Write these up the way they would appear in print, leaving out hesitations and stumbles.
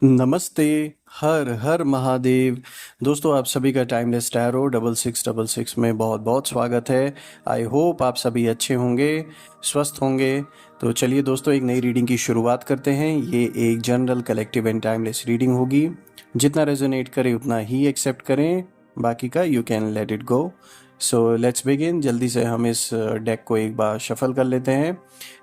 नमस्ते। हर हर महादेव। दोस्तों, आप सभी का टाइमलेस टैरो 6666 में बहुत बहुत स्वागत है। आई होप आप सभी अच्छे होंगे, स्वस्थ होंगे। तो चलिए दोस्तों, एक नई रीडिंग की शुरुआत करते हैं। ये एक general collective and timeless reading होगी। जितना रेजोनेट करे उतना ही एक्सेप्ट करें, बाकी का you can let it go. So let's begin. जल्दी से हम इस डेक को एक बार शफल कर लेते हैं।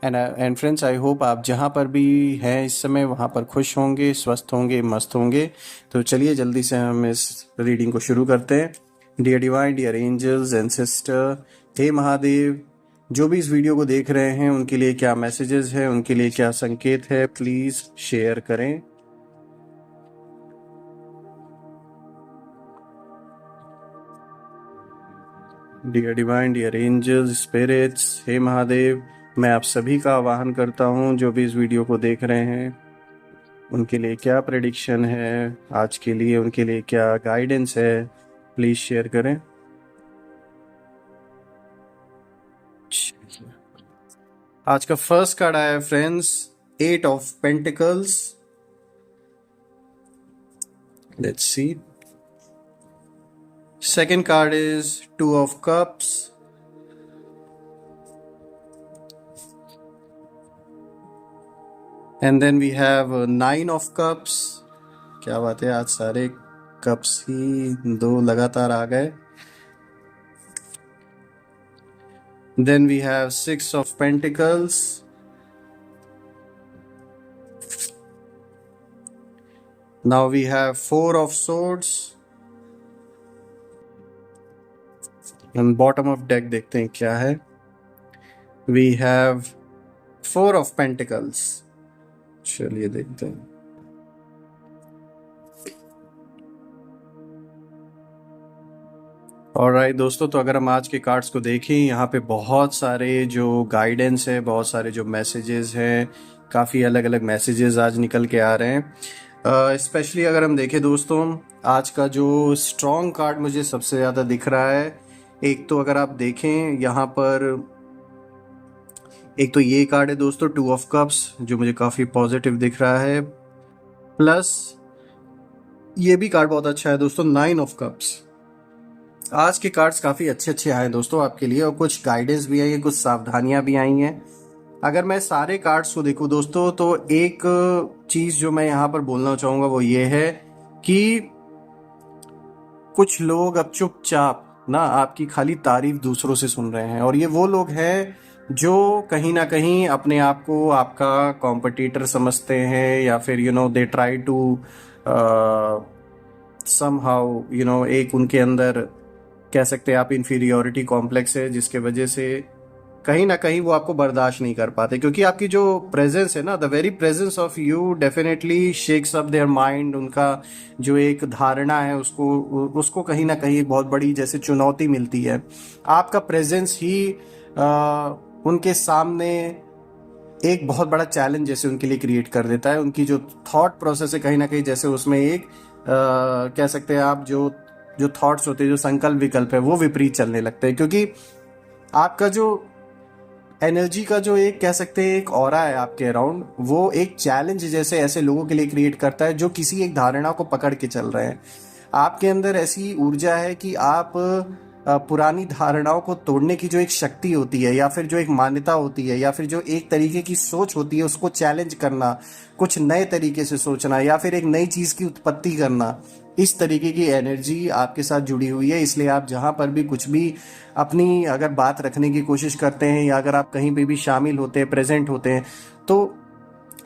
एंड फ्रेंड्स, आई होप आप जहाँ पर भी हैं इस समय वहाँ पर खुश होंगे, स्वस्थ होंगे, मस्त होंगे। तो चलिए जल्दी से हम इस रीडिंग को शुरू करते हैं। Dear divine, dear angels and sister, हे महादेव, जो भी इस वीडियो को देख रहे हैं उनके लिए क्या मैसेजेस है, उनके लिए क्या संकेत है, प्लीज शेयर करें। Dear divine, dear angels, spirits, हे महादेव, मैं आप सभी का आवाहन करता हूँ जो भी इस वीडियो को देख रहे हैं उनके लिए क्या प्रेडिक्शन है आज के लिए, उनके लिए क्या गाइडेंस है, प्लीज शेयर करें। आज का फर्स्ट कार्ड आया है friends, 8 of pentacles. Let's see. Second card is 2 of cups. And then we have 9 of cups. क्या बात है, आज सारे कप्स ही 2 लगातार आ गए। Then we have 6 of Pentacles. Now we have 4 of Swords. And bottom of deck देखते हैं क्या है। We have 4 of Pentacles. चलिए देखते हैं। ऑलराइट दोस्तों, तो अगर हम आज के कार्ड्स को देखें, यहाँ पे बहुत सारे जो गाइडेंस है, बहुत सारे जो मैसेजेस हैं, काफ़ी अलग अलग मैसेजेस आज निकल के आ रहे हैं। स्पेशली अगर हम देखें दोस्तों, आज का जो स्ट्रॉन्ग कार्ड मुझे सबसे ज़्यादा दिख रहा है, एक तो अगर आप देखें यहाँ पर, एक तो ये कार्ड है दोस्तों 2 ऑफ कप्स, जो मुझे काफ़ी पॉजिटिव दिख रहा है। प्लस ये भी कार्ड बहुत अच्छा है दोस्तों, 9 ऑफ कप्स। आज के कार्ड्स काफ़ी अच्छे अच्छे आए दोस्तों आपके लिए, और कुछ गाइडेंस भी आई है, कुछ सावधानियां भी आई हैं। अगर मैं सारे कार्ड्स को देखूं दोस्तों, तो एक चीज़ जो मैं यहाँ पर बोलना चाहूँगा वो ये है कि कुछ लोग अब चुपचाप ना आपकी खाली तारीफ दूसरों से सुन रहे हैं, और ये वो लोग हैं जो कहीं ना कहीं अपने आप को आपका कॉम्पिटिटर समझते हैं, या फिर दे ट्राई टू समहाउ एक उनके अंदर कह सकते हैं आप इन्फीरियोरिटी कॉम्प्लेक्स है, जिसके वजह से कहीं ना कहीं वो आपको बर्दाश्त नहीं कर पाते, क्योंकि आपकी जो प्रेजेंस है ना, the very presence of you definitely shakes up their mind. उनका जो एक धारणा है उसको कहीं ना कहीं बहुत बड़ी जैसे चुनौती मिलती है। आपका प्रेजेंस ही उनके सामने एक बहुत बड़ा चैलेंज जैसे उनके लिए क्रिएट कर देता है। उनकी जो थॉट प्रोसेस है कहीं ना कहीं जैसे उसमें एक कह सकते हैं आप जो थॉट्स होते हैं, जो संकल्प विकल्प है, वो विपरीत चलने लगते हैं, क्योंकि आपका जो एनर्जी का जो एक कह सकते हैं एक ऑरा है आपके अराउंड, वो एक चैलेंज जैसे ऐसे लोगों के लिए क्रिएट करता है जो किसी एक धारणा को पकड़ के चल रहे हैं। आपके अंदर ऐसी ऊर्जा है कि आप पुरानी धारणाओं को तोड़ने की जो एक शक्ति होती है, या फिर जो एक मान्यता होती है, या फिर जो एक तरीके की सोच होती है, उसको चैलेंज करना, कुछ नए तरीके से सोचना, या फिर एक नई चीज़ की उत्पत्ति करना, इस तरीके की एनर्जी आपके साथ जुड़ी हुई है। इसलिए आप जहाँ पर भी कुछ भी अपनी अगर बात रखने की कोशिश करते हैं, या अगर आप कहीं पे भी शामिल होते हैं, प्रेजेंट होते हैं, तो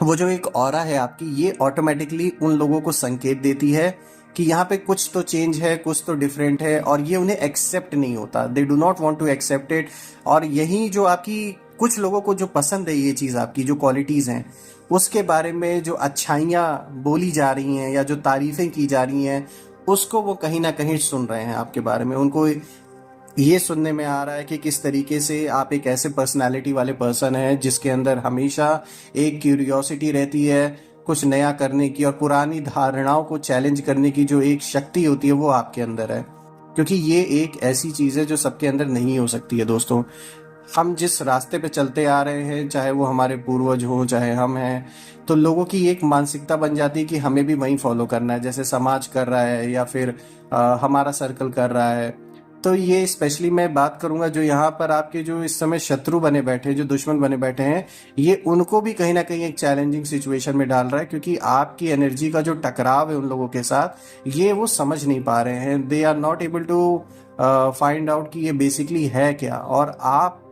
वो जो एक ऑरा है आपकी, ये ऑटोमेटिकली उन लोगों को संकेत देती है कि यहाँ पे कुछ तो चेंज है, कुछ तो डिफरेंट है, और ये उन्हें एक्सेप्ट नहीं होता। They do not want to accept it. और यही जो आपकी कुछ लोगों को जो पसंद है, ये चीज़ आपकी जो क्वालिटीज़ हैं, उसके बारे में जो अच्छाइयाँ बोली जा रही हैं या जो तारीफ़ें की जा रही हैं, उसको वो कहीं ना कहीं सुन रहे हैं आपके बारे में। उनको ये सुनने में आ रहा है कि किस तरीके से आप एक ऐसे पर्सनालिटी वाले पर्सन हैं जिसके अंदर हमेशा एक क्यूरियोसिटी रहती है कुछ नया करने की, और पुरानी धारणाओं को चैलेंज करने की जो एक शक्ति होती है वो आपके अंदर है, क्योंकि ये एक ऐसी चीज़ है जो सबके अंदर नहीं हो सकती है दोस्तों। हम जिस रास्ते पे चलते आ रहे हैं, चाहे वो हमारे पूर्वज हों चाहे हम हैं, तो लोगों की एक मानसिकता बन जाती है कि हमें भी वही फॉलो करना है जैसे समाज कर रहा है या फिर हमारा सर्कल कर रहा है। तो ये स्पेशली मैं बात करूंगा जो यहाँ पर आपके जो इस समय शत्रु बने बैठे हैं, जो दुश्मन बने बैठे हैं, ये उनको भी कहीं ना कहीं एक चैलेंजिंग सिचुएशन में डाल रहा है, क्योंकि आपकी एनर्जी का जो टकराव है उन लोगों के साथ, ये वो समझ नहीं पा रहे हैं। They are not able to find out कि ये बेसिकली है क्या और आप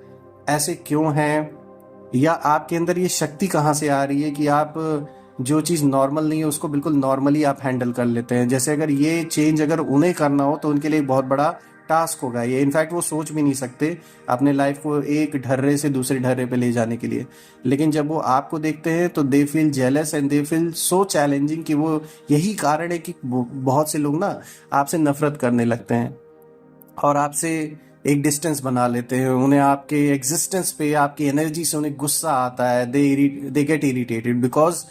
ऐसे क्यों हैं, या आपके अंदर ये शक्ति कहाँ से आ रही है कि आप जो चीज़ नॉर्मल नहीं है उसको बिल्कुल नॉर्मली आप हैंडल कर लेते हैं। जैसे अगर ये चेंज अगर उन्हें करना हो तो उनके लिए एक बहुत बड़ा टास्क होगा ये। इनफैक्ट वो सोच भी नहीं सकते अपने लाइफ को एक ढर्रे से दूसरे ढर्रे पे ले जाने के लिए। लेकिन जब वो आपको देखते हैं तो they feel jealous and they feel so challenging कि वो यही कारण है कि बहुत से लोग ना आपसे नफरत करने लगते हैं और आपसे एक डिस्टेंस बना लेते हैं। उन्हें आपके एग्जिस्टेंस पे, आपकी एनर्जी से उन्हें गुस्सा आता है। दे गेट इरिटेटेड बिकॉज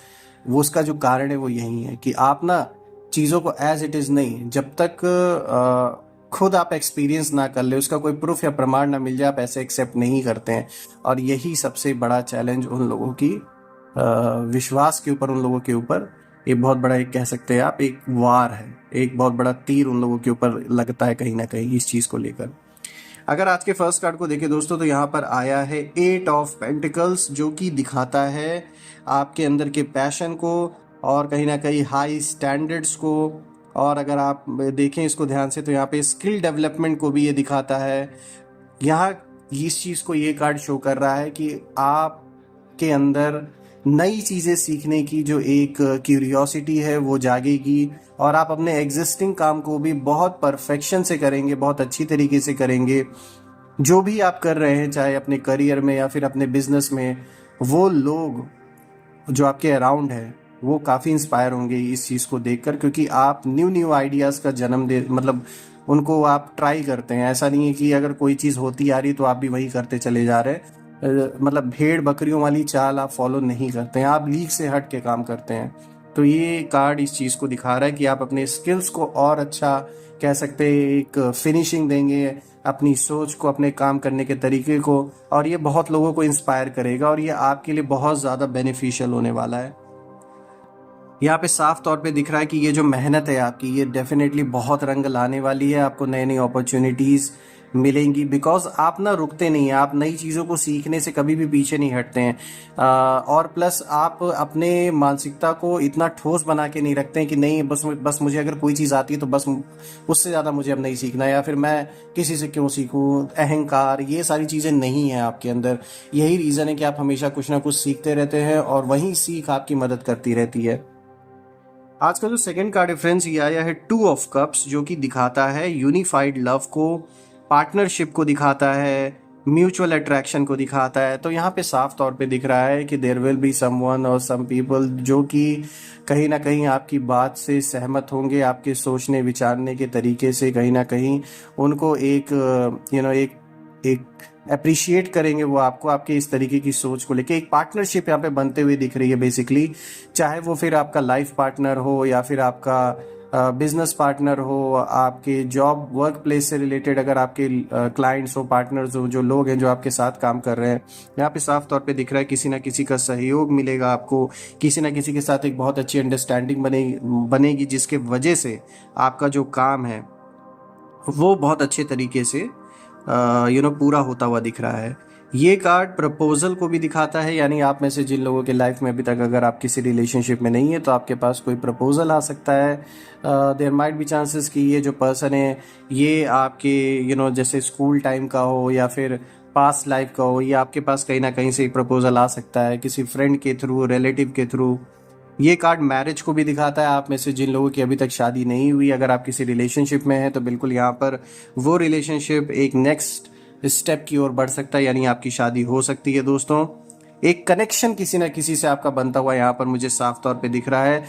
वो उसका जो कारण है वो यही है कि आप ना चीज़ों को एज इट इज़ नहीं, जब तक खुद आप एक्सपीरियंस ना कर ले, उसका कोई प्रूफ या प्रमाण ना मिल जाए, आप ऐसे एक्सेप्ट नहीं करते हैं। और यही सबसे बड़ा चैलेंज उन लोगों की विश्वास के ऊपर, उन लोगों के ऊपर एक बहुत बड़ा, एक कह सकते हैं आप, एक वार है, एक बहुत बड़ा तीर उन लोगों के ऊपर लगता है कहीं ना कहीं इस चीज़ को लेकर। अगर आज के फर्स्ट कार्ड को देखें दोस्तों तो यहाँ पर आया है 8 ऑफ पेंटिकल्स, जो कि दिखाता है आपके अंदर के पैशन को और कहीं ना कहीं हाई स्टैंडर्ड्स को। और अगर आप देखें इसको ध्यान से तो यहाँ पे स्किल डेवलपमेंट को भी ये दिखाता है। यहाँ इस चीज़ को ये कार्ड शो कर रहा है कि आपके अंदर नई चीज़ें सीखने की जो एक क्यूरियोसिटी है वो जागेगी और आप अपने एग्जिस्टिंग काम को भी बहुत परफेक्शन से करेंगे, बहुत अच्छी तरीके से करेंगे। जो भी आप कर रहे हैं, चाहे अपने करियर में या फिर अपने बिजनेस में, वो लोग जो आपके अराउंड है वो काफ़ी इंस्पायर होंगे इस चीज़ को देखकर, क्योंकि आप न्यू न्यू आइडियाज़ का जन्म दे, मतलब उनको आप ट्राई करते हैं। ऐसा नहीं है कि अगर कोई चीज़ होती आ रही तो आप भी वही करते चले जा रहे हैं। मतलब भेड़ बकरियों वाली चाल आप फॉलो नहीं करते हैं, आप लीक से हट के काम करते हैं। तो ये कार्ड इस चीज़ को दिखा रहा है कि आप अपने स्किल्स को और अच्छा, कह सकते हैं, एक फिनिशिंग देंगे अपनी सोच को, अपने काम करने के तरीके को, और ये बहुत लोगों को इंस्पायर करेगा और ये आपके लिए बहुत ज़्यादा बेनिफिशियल होने वाला है। यहाँ पे साफ तौर पे दिख रहा है कि ये जो मेहनत है आपकी, ये डेफिनेटली बहुत रंग लाने वाली है। आपको नई नई अपॉर्चुनिटीज़ मिलेंगी बिकॉज आप ना रुकते नहीं हैं, आप नई चीज़ों को सीखने से कभी भी पीछे नहीं हटते हैं। और प्लस आप अपने मानसिकता को इतना ठोस बना के नहीं रखते हैं कि नहीं बस मुझे अगर कोई चीज़ आती है तो बस उससे ज़्यादा मुझे अब नहीं सीखना, या फिर मैं किसी से क्यों सीखूं। अहंकार, ये सारी चीज़ें नहीं हैं आपके अंदर। यही रीज़न है कि आप हमेशा कुछ ना कुछ सीखते रहते हैं और वही सीख आपकी मदद करती रहती है। आज का जो सेकंड कार्ड है फ्रेंड्स, ये आया है 2 ऑफ कप्स, जो कि दिखाता है यूनिफाइड लव को, पार्टनरशिप को दिखाता है, म्यूचुअल अट्रैक्शन को दिखाता है। तो यहाँ पे साफ तौर पे दिख रहा है कि देयर विल बी समवन और सम पीपल जो कि कहीं ना कहीं आपकी बात से सहमत होंगे, आपके सोचने विचारने के तरीके से कहीं ना कहीं उनको एक एक अप्रिशिएट करेंगे वो आपको, आपके इस तरीके की सोच को लेके। एक पार्टनरशिप यहाँ पे बनते हुए दिख रही है बेसिकली, चाहे वो फिर आपका लाइफ पार्टनर हो या फिर आपका बिजनेस पार्टनर हो, आपके जॉब वर्क प्लेस से रिलेटेड अगर आपके क्लाइंट्स हो, पार्टनर्स हो, जो लोग हैं जो आपके साथ काम कर रहे हैं। यहाँ पे साफ तौर पे दिख रहा है किसी ना किसी का सहयोग मिलेगा आपको, किसी ना किसी के साथ एक बहुत अच्छी अंडरस्टैंडिंग बनेगी जिसके वजह से आपका जो काम है वो बहुत अच्छे तरीके से पूरा होता हुआ दिख रहा है। ये कार्ड प्रपोजल को भी दिखाता है, यानी आप में से जिन लोगों के लाइफ में अभी तक अगर आप किसी रिलेशनशिप में नहीं है तो आपके पास कोई प्रपोजल आ सकता है। देयर माइट बी चांसेस कि ये जो पर्सन है ये आपके जैसे स्कूल टाइम का हो या फिर पास्ट लाइफ का हो, ये आपके पास कहीं ना कहीं से प्रपोजल आ सकता है, किसी फ्रेंड के थ्रू, रिलेटिव के थ्रू। ये कार्ड मैरिज को भी दिखाता है, आप में से जिन लोगों की अभी तक शादी नहीं हुई, अगर आप किसी रिलेशनशिप में हैं तो बिल्कुल यहाँ पर वो रिलेशनशिप एक नेक्स्ट स्टेप की ओर बढ़ सकता है, यानी आपकी शादी हो सकती है दोस्तों। एक कनेक्शन किसी ना किसी से आपका बनता हुआ यहाँ पर मुझे साफ तौर पे दिख रहा है,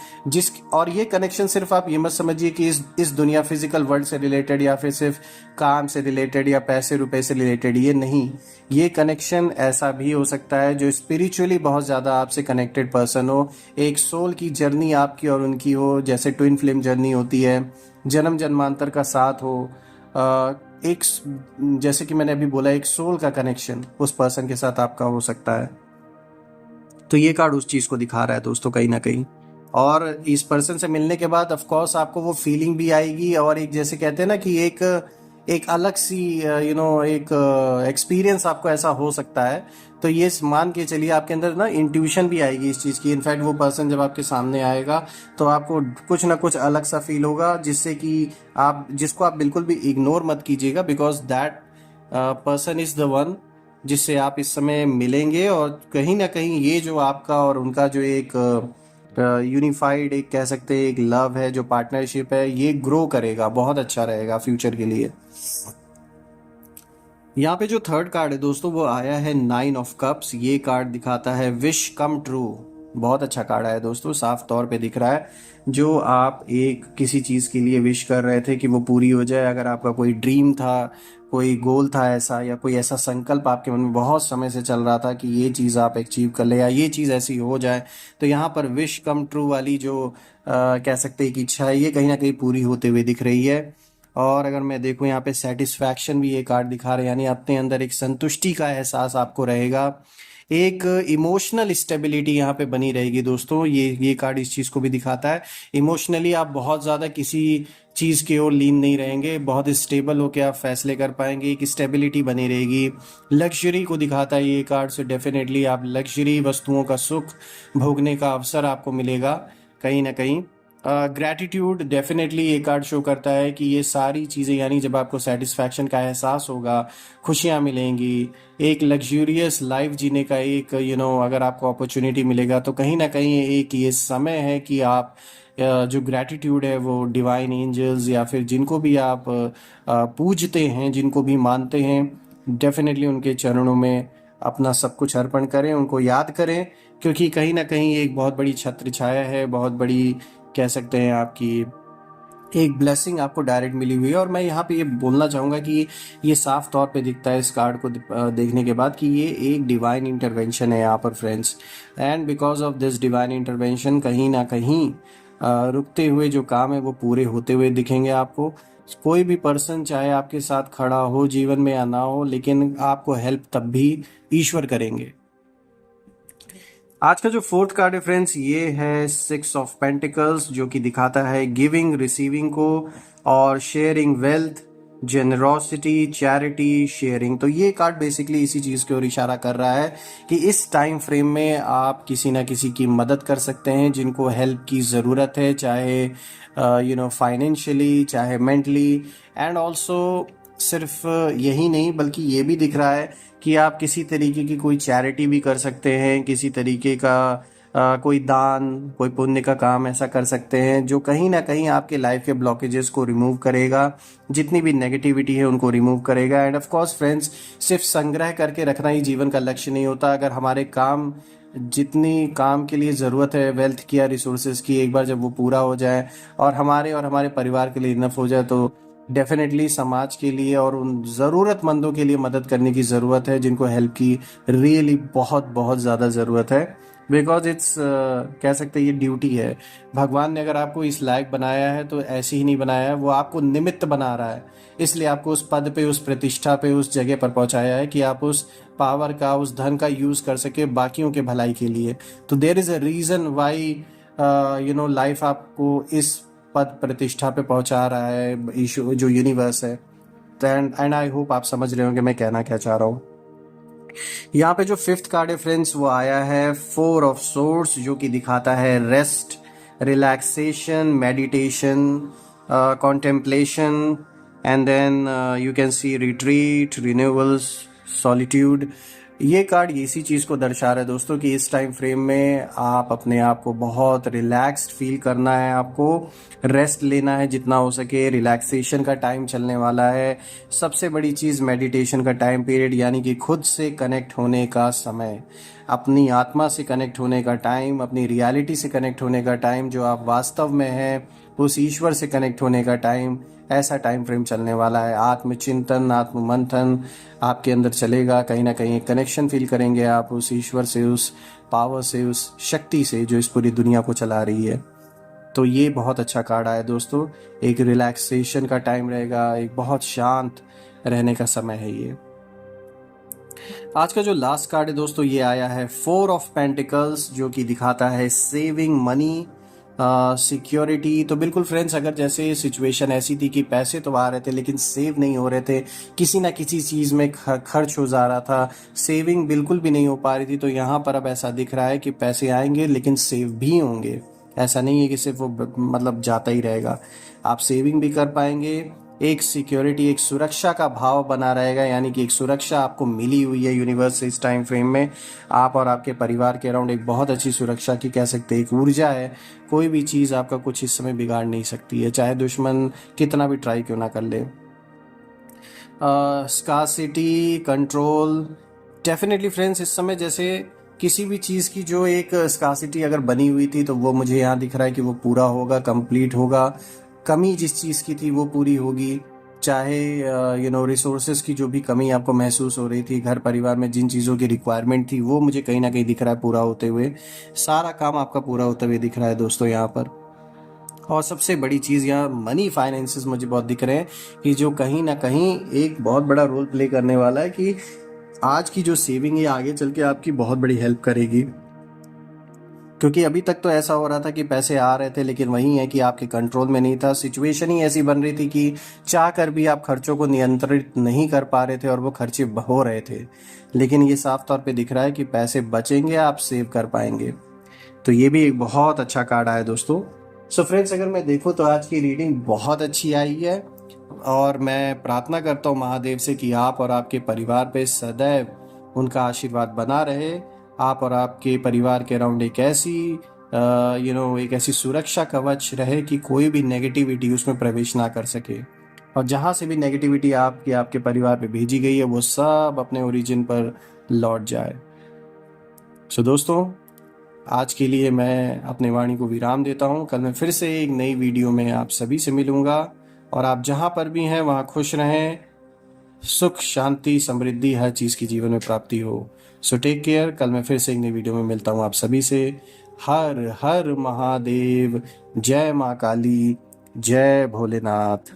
और ये कनेक्शन सिर्फ आप ये मत समझिए कि इस दुनिया फिजिकल वर्ल्ड से रिलेटेड या फिर सिर्फ काम से रिलेटेड या पैसे रुपए से रिलेटेड, ये नहीं। ये कनेक्शन ऐसा भी हो सकता है जो स्पिरिचुअली बहुत ज़्यादा आपसे कनेक्टेड पर्सन हो, एक सोल की जर्नी आपकी और उनकी हो, जैसे ट्विन फ्लेम जर्नी होती है, जन्म जन्मांतर का साथ हो, एक जैसे कि मैंने अभी बोला, एक सोल का कनेक्शन उस पर्सन के साथ आपका हो सकता है। तो ये कार्ड उस चीज को दिखा रहा है दोस्तों कहीं ना कहीं। और इस पर्सन से मिलने के बाद ऑफ कोर्स आपको वो फीलिंग भी आएगी, और एक जैसे कहते हैं ना कि एक एक अलग सी एक एक्सपीरियंस आपको ऐसा हो सकता है। तो ये मान के चलिए आपके अंदर ना इंट्यूशन भी आएगी इस चीज़ की। इनफैक्ट वो पर्सन जब आपके सामने आएगा तो आपको कुछ ना कुछ अलग सा फील होगा, जिससे कि आप जिसको आप बिल्कुल भी इग्नोर मत कीजिएगा, because that person is the one जिससे आप इस समय मिलेंगे। और कहीं ना कहीं ये जो आपका और उनका जो एक यूनिफाइड एक कह सकते हैं एक लव है, जो पार्टनरशिप है, ये ग्रो करेगा, बहुत अच्छा रहेगा फ्यूचर के लिए। यहाँ पे जो थर्ड कार्ड है दोस्तों वो आया है 9 ऑफ कप्स। ये कार्ड दिखाता है विश कम ट्रू। बहुत अच्छा कार्ड आया दोस्तों, साफ तौर पे दिख रहा है जो आप एक किसी चीज़ के लिए विश कर रहे थे कि वो पूरी हो जाए। अगर आपका कोई ड्रीम था, कोई गोल था ऐसा, या कोई ऐसा संकल्प आपके मन में बहुत समय से चल रहा था कि ये चीज़ आप अचीव कर ले या ये चीज़ ऐसी हो जाए, तो यहाँ पर विश कम ट्रू वाली जो कह सकते हैं कि इच्छा है, ये कहीं ना कहीं पूरी होते हुए दिख रही है। और अगर मैं देखूं यहाँ पे सेटिस्फैक्शन भी ये कार्ड दिखा रहे हैं, यानी अपने अंदर एक संतुष्टि का एहसास आपको रहेगा। एक इमोशनल स्टेबिलिटी यहाँ पे बनी रहेगी दोस्तों। ये कार्ड इस चीज़ को भी दिखाता है। इमोशनली आप बहुत ज़्यादा किसी चीज़ की ओर लीन नहीं रहेंगे, बहुत स्टेबल होकर आप फैसले कर पाएंगे, एक स्टेबिलिटी बनी रहेगी। लग्जरी को दिखाता है ये कार्ड, से डेफिनेटली आप लग्जरी वस्तुओं का सुख भोगने का अवसर आपको मिलेगा कहीं ना कहीं। ग्रैटिट्यूड डेफिनेटली ये कार्ड शो करता है कि ये सारी चीज़ें, यानी जब आपको सेटिस्फैक्शन का एहसास होगा, खुशियाँ मिलेंगी, एक लग्जूरियस लाइफ जीने का एक अगर आपको अपॉर्चुनिटी मिलेगा, तो कहीं ना कहीं एक ये समय है कि आप जो ग्रैटिट्यूड है वो डिवाइन एंजल्स या फिर जिनको भी आप पूजते हैं, जिनको भी मानते हैं, डेफिनेटली उनके चरणों में अपना सब कुछ अर्पण करें, उनको याद करें। क्योंकि कहीं ना कहीं एक बहुत बड़ी छत्र छाया है, बहुत बड़ी कह सकते हैं आपकी एक ब्लेसिंग आपको डायरेक्ट मिली हुई है। और मैं यहाँ पे ये बोलना चाहूँगा कि ये साफ तौर पे दिखता है इस कार्ड को देखने के बाद कि ये एक डिवाइन इंटरवेंशन है यहाँ पर friends. And because of this divine intervention कहीं ना कहीं रुकते हुए जो काम है वो पूरे होते हुए दिखेंगे आपको। कोई भी पर्सन चाहे आपके साथ खड़ा हो जीवन में या ना हो, लेकिन आपको हेल्प तब भी ईश्वर करेंगे। आज का जो फोर्थ कार्ड है फ्रेंड्स, ये है 6 ऑफ पेंटिकल्स, जो कि दिखाता है गिविंग रिसीविंग को, और sharing wealth, generosity, charity, sharing. तो ये कार्ड बेसिकली इसी चीज़ की ओर इशारा कर रहा है कि इस टाइम फ्रेम में आप किसी ना किसी की मदद कर सकते हैं जिनको हेल्प की ज़रूरत है, चाहे फाइनेंशियली, चाहे मेंटली। एंड ऑल्सो सिर्फ यही नहीं, बल्कि ये भी दिख रहा है कि आप किसी तरीके की कोई चैरिटी भी कर सकते हैं, किसी तरीके का कोई दान, कोई पुण्य का काम ऐसा कर सकते हैं जो कहीं ना कहीं आपके लाइफ के ब्लॉकेजेस को रिमूव करेगा, जितनी भी नेगेटिविटी है उनको रिमूव करेगा। एंड ऑफ कोर्स फ्रेंड्स, सिर्फ संग्रह करके रखना ही जीवन का लक्ष्य नहीं होता। अगर हमारे काम, जितनी काम के लिए ज़रूरत है वेल्थ की या रिसोर्सेज की, एक बार जब वो पूरा हो जाए और हमारे परिवार के लिए इनफ हो जाए, तो डेफिनेटली समाज के लिए और उन ज़रूरतमंदों के लिए मदद करने की ज़रूरत है जिनको हेल्प की रियली बहुत बहुत ज़्यादा ज़रूरत है। बिकॉज इट्स कह सकते हैं ये ड्यूटी है। भगवान ने अगर आपको इस लायक बनाया है तो ऐसे ही नहीं बनाया है, वो आपको निमित्त बना रहा है। इसलिए आपको उस पद पे, उस प्रतिष्ठा पे, उस जगह पर पहुंचाया है कि आप उस पावर का, उस धन का यूज़ कर सके बाकियों के भलाई के लिए। तो there is a reason why life आपको इस पद प्रतिष्ठा पे पहुंचा रहा है, ईश्वर जो यूनिवर्स है। एंड आई होप आप समझ रहे होंगे मैं कहना क्या चाह रहा हूँ। यहाँ पे जो फिफ्थ कार्ड है फ्रेंड्स, वो आया है 4 ऑफ सोर्ड्स, जो कि दिखाता है rest, relaxation, meditation, contemplation, and then you can see retreat, renewals, solitude. ये कार्ड इसी चीज़ को दर्शा रहा है दोस्तों कि इस टाइम फ्रेम में आप अपने आप को बहुत रिलैक्स्ड फील करना है, आपको रेस्ट लेना है जितना हो सके। रिलैक्सेशन का टाइम चलने वाला है। सबसे बड़ी चीज़ मेडिटेशन का टाइम पीरियड, यानी कि खुद से कनेक्ट होने का समय, अपनी आत्मा से कनेक्ट होने का टाइम, अपनी रियलिटी से कनेक्ट होने का टाइम, जो आप वास्तव में हैं उस ईश्वर से कनेक्ट होने का टाइम, ऐसा टाइम फ्रेम चलने वाला है। आत्मचिंतन, आत्ममंथन आपके अंदर चलेगा। कहीं ना कहीं कनेक्शन फील करेंगे आप उस ईश्वर से, उस पावर से, उस शक्ति से जो इस पूरी दुनिया को चला रही है। तो ये बहुत अच्छा कार्ड आया दोस्तों। एक रिलैक्सेशन का टाइम रहेगा, एक बहुत शांत रहने का समय है ये। आज का जो लास्ट कार्ड है दोस्तों, ये आया है 4 ऑफ पेंटिकल्स, जो कि दिखाता है सेविंग मनी, सिक्योरिटी। तो बिल्कुल फ्रेंड्स, अगर जैसे सिचुएशन ऐसी थी कि पैसे तो आ रहे थे लेकिन सेव नहीं हो रहे थे, किसी ना किसी चीज़ में खर्च हो जा रहा था, सेविंग बिल्कुल भी नहीं हो पा रही थी, तो यहाँ पर अब ऐसा दिख रहा है कि पैसे आएंगे लेकिन सेव भी होंगे। ऐसा नहीं है कि सिर्फ वो मतलब जाता ही रहेगा, आप सेविंग भी कर पाएंगे। एक सिक्योरिटी, एक सुरक्षा का भाव बना रहेगा, यानी कि एक सुरक्षा आपको मिली हुई है यूनिवर्स से इस टाइम फ्रेम में। आप और आपके परिवार के अराउंड एक बहुत अच्छी सुरक्षा की कह सकते हैं एक ऊर्जा है। कोई भी चीज़ आपका कुछ इस समय बिगाड़ नहीं सकती है, चाहे दुश्मन कितना भी ट्राई क्यों ना कर ले। स्कार्सिटी, कंट्रोल, डेफिनेटली फ्रेंड्स, इस समय जैसे किसी भी चीज़ की जो एक स्कार्सिटी अगर बनी हुई थी, तो वो मुझे यहाँ दिख रहा है कि वो पूरा होगा, कंप्लीट होगा। कमी जिस चीज़ की थी वो पूरी होगी, चाहे रिसोर्सेज की जो भी कमी आपको महसूस हो रही थी, घर परिवार में जिन चीज़ों की रिक्वायरमेंट थी, वो मुझे कहीं ना कहीं दिख रहा है पूरा होते हुए। सारा काम आपका पूरा होते हुए दिख रहा है दोस्तों यहाँ पर। और सबसे बड़ी चीज़ यहाँ मनी फाइनेंसेस मुझे बहुत दिख रहे हैं कि जो कहीं ना कहीं एक बहुत बड़ा रोल प्ले करने वाला है, कि आज की जो सेविंग है आगे चल के आपकी बहुत बड़ी हेल्प करेगी। क्योंकि अभी तक तो ऐसा हो रहा था कि पैसे आ रहे थे लेकिन वही है कि आपके कंट्रोल में नहीं था, सिचुएशन ही ऐसी बन रही थी कि चाह कर भी आप खर्चों को नियंत्रित नहीं कर पा रहे थे और वो खर्चे हो रहे थे। लेकिन ये साफ तौर पे दिख रहा है कि पैसे बचेंगे, आप सेव कर पाएंगे। तो ये भी एक बहुत अच्छा कार्ड आया दोस्तों। सो फ्रेंड्स, अगर मैं देखूं तो आज की रीडिंग बहुत अच्छी आई है, और मैं प्रार्थना करता हूँ महादेव से कि आप और आपके परिवार पे सदैव उनका आशीर्वाद बना रहे। आप और आपके परिवार के अराउंड एक ऐसी एक ऐसी सुरक्षा कवच रहे कि कोई भी नेगेटिविटी उसमें प्रवेश ना कर सके, और जहाँ से भी नेगेटिविटी आपके परिवार पे भेजी गई है वो सब अपने ओरिजिन पर लौट जाए। सो दोस्तों, आज के लिए मैं अपने वाणी को विराम देता हूँ। कल मैं फिर से एक नई वीडियो में आप सभी से मिलूंगा, और आप जहाँ पर भी हैं वहाँ खुश रहें, सुख शांति समृद्धि हर चीज़ की जीवन में प्राप्ति हो। So take care. कल मैं फिर से एक नई वीडियो में मिलता हूँ आप सभी से। हर हर महादेव, जय माँ काली, जय भोलेनाथ।